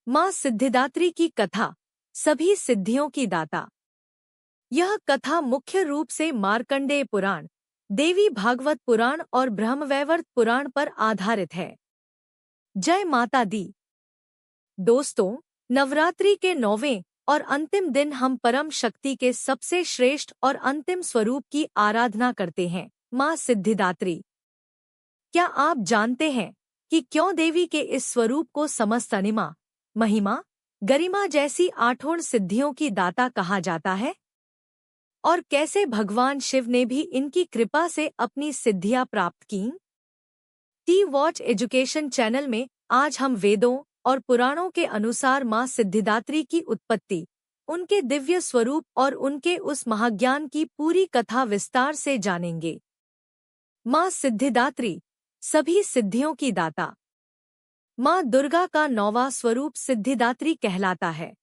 माँ सिद्धिदात्री की कथा, सभी सिद्धियों की दाता। यह कथा मुख्य रूप से मार्कंडेय पुराण, देवी भागवत पुराण और ब्रह्मवैवर्त पुराण पर आधारित है। जय माता दी। दोस्तों, नवरात्रि के 9वें और अंतिम दिन हम परम शक्ति के सबसे श्रेष्ठ और अंतिम स्वरूप की आराधना करते हैं, माँ सिद्धिदात्री। क्या आप जानते हैं कि क्यों देवी के इस स्वरूप को समस्त अनिमा, महिमा, गरिमा जैसी 8 सिद्धियों की दाता कहा जाता है? और कैसे भगवान शिव ने भी इनकी कृपा से अपनी सिद्धियां प्राप्त कीं? टी वॉच एजुकेशन चैनल में आज हम वेदों और पुराणों के अनुसार माँ सिद्धिदात्री की उत्पत्ति, उनके दिव्य स्वरूप और उनके उस महाज्ञान की पूरी कथा विस्तार से जानेंगे। माँ सिद्धिदात्री, सभी सिद्धियों की दाता। माँ दुर्गा का 9वां स्वरूप सिद्धिदात्री कहलाता है।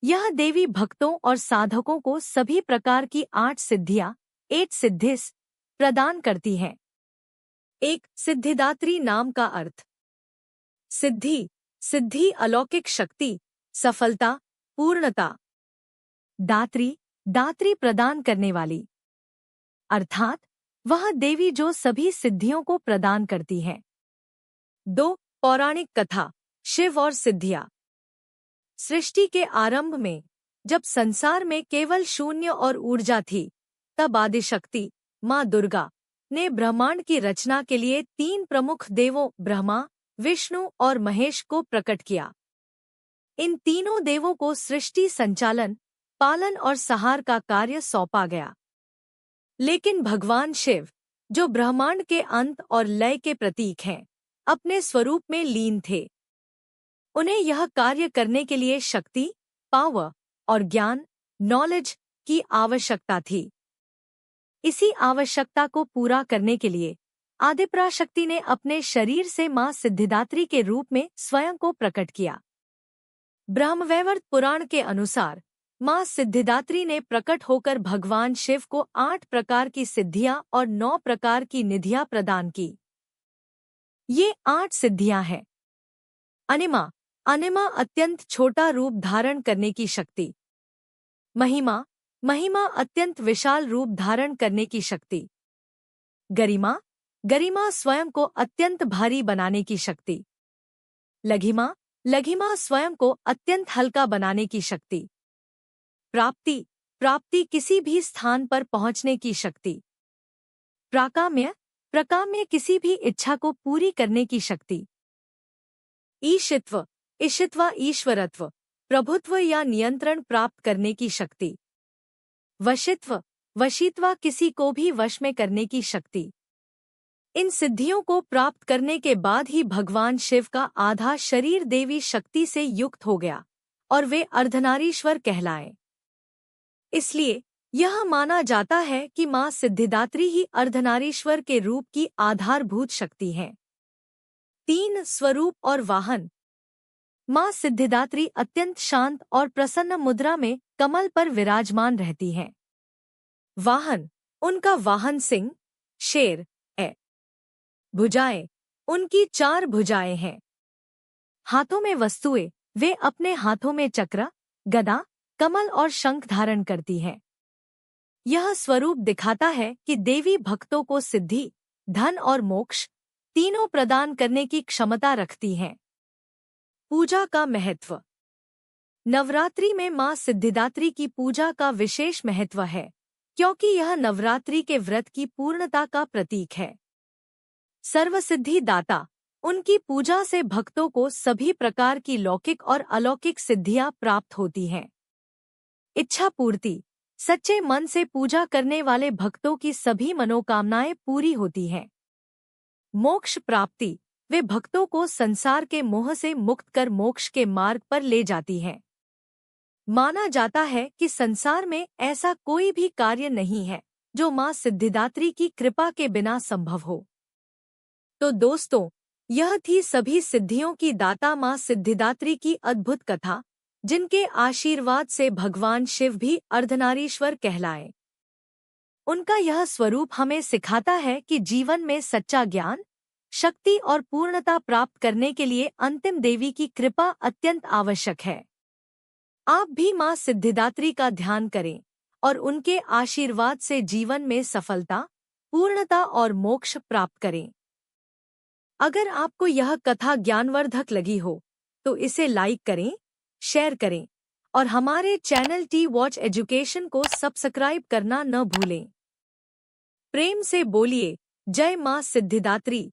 यह देवी भक्तों और साधकों को सभी प्रकार की 8 सिद्धियां, 8 सिद्धिस, प्रदान करती हैं। एक सिद्धिदात्री नाम का अर्थ। सिद्धि, सिद्धि अलौकिक शक्ति, सफलता, पूर्णता। दात्री, दात्री प्रदान करने वाली, अर्थात वह देवी जो सभी सिद्धियों को प्रदान करती है। 2 पौराणिक कथा, शिव और सिद्धियां। सृष्टि के आरंभ में, जब संसार में केवल शून्य और ऊर्जा थी, तब आदिशक्ति माँ दुर्गा ने ब्रह्मांड की रचना के लिए 3 प्रमुख देवों ब्रह्मा, विष्णु और महेश को प्रकट किया। इन तीनों देवों को सृष्टि संचालन, पालन और संहार का कार्य सौंपा गया। लेकिन भगवान शिव, जो ब्रह्मांड के अंत और लय के प्रतीक हैं, अपने स्वरूप में लीन थे। उन्हें यह कार्य करने के लिए शक्ति, पावर और ज्ञान, नॉलेज की आवश्यकता थी। इसी आवश्यकता को पूरा करने के लिए आदिपराशक्ति ने अपने शरीर से माँ सिद्धिदात्री के रूप में स्वयं को प्रकट किया। ब्रह्मवैवर्त पुराण के अनुसार माँ सिद्धिदात्री ने प्रकट होकर भगवान शिव को 8 प्रकार की सिद्धियां और 9 प्रकार की निधियां प्रदान की। ये 8 सिद्धियां हैं। अनिमा, अनिमा अत्यंत छोटा रूप धारण करने की शक्ति। महिमा, महिमा अत्यंत विशाल रूप धारण करने की शक्ति। गरिमा, गरिमा स्वयं को अत्यंत भारी बनाने की शक्ति। लघिमा, लघिमा स्वयं को अत्यंत हल्का बनाने की शक्ति। प्राप्ति, प्राप्ति किसी भी स्थान पर पहुंचने की शक्ति। प्राकाम्य, प्रकाम्य किसी भी इच्छा को पूरी करने की शक्ति। ईशित्व, ईशित्वा ईश्वरत्व, प्रभुत्व या नियंत्रण प्राप्त करने की शक्ति। वशित्व, वशित्वा किसी को भी वश में करने की शक्ति। इन सिद्धियों को प्राप्त करने के बाद ही भगवान शिव का आधा शरीर देवी शक्ति से युक्त हो गया और वे अर्धनारीश्वर कहलाए। इसलिए यह माना जाता है कि माँ सिद्धिदात्री ही अर्धनारीश्वर के रूप की आधारभूत शक्ति हैं। 3 स्वरूप और वाहन। माँ सिद्धिदात्री अत्यंत शांत और प्रसन्न मुद्रा में कमल पर विराजमान रहती हैं। वाहन, उनका वाहन सिंह, शेर है। भुजाएं, उनकी 4 भुजाएं हैं। हाथों में वस्तुएं, वे अपने हाथों में चक्र, गदा, कमल और शंख धारण करती हैं। यह स्वरूप दिखाता है कि देवी भक्तों को सिद्धि, धन और मोक्ष तीनों प्रदान करने की क्षमता रखती हैं। पूजा का महत्व। नवरात्रि में माँ सिद्धिदात्री की पूजा का विशेष महत्व है, क्योंकि यह नवरात्रि के व्रत की पूर्णता का प्रतीक है। सर्वसिद्धि दाता, उनकी पूजा से भक्तों को सभी प्रकार की लौकिक और अलौकिक सिद्धियां प्राप्त होती हैं। इच्छा पूर्ति, सच्चे मन से पूजा करने वाले भक्तों की सभी मनोकामनाएं पूरी होती हैं। मोक्ष प्राप्ति, वे भक्तों को संसार के मोह से मुक्त कर मोक्ष के मार्ग पर ले जाती हैं। माना जाता है कि संसार में ऐसा कोई भी कार्य नहीं है जो माँ सिद्धिदात्री की कृपा के बिना संभव हो। तो दोस्तों, यह थी सभी सिद्धियों की दाता माँ सिद्धिदात्री की अद्भुत कथा, जिनके आशीर्वाद से भगवान शिव भी अर्धनारीश्वर कहलाए। उनका यह स्वरूप हमें सिखाता है कि जीवन में सच्चा ज्ञान, शक्ति और पूर्णता प्राप्त करने के लिए अंतिम देवी की कृपा अत्यंत आवश्यक है। आप भी मां सिद्धिदात्री का ध्यान करें और उनके आशीर्वाद से जीवन में सफलता, पूर्णता और मोक्ष प्राप्त करें। अगर आपको यह कथा ज्ञानवर्धक लगी हो तो इसे लाइक करें, शेयर करें और हमारे चैनल टी वॉच एजुकेशन को सब्सक्राइब करना न भूलें। प्रेम से बोलिए जय मां सिद्धिदात्री।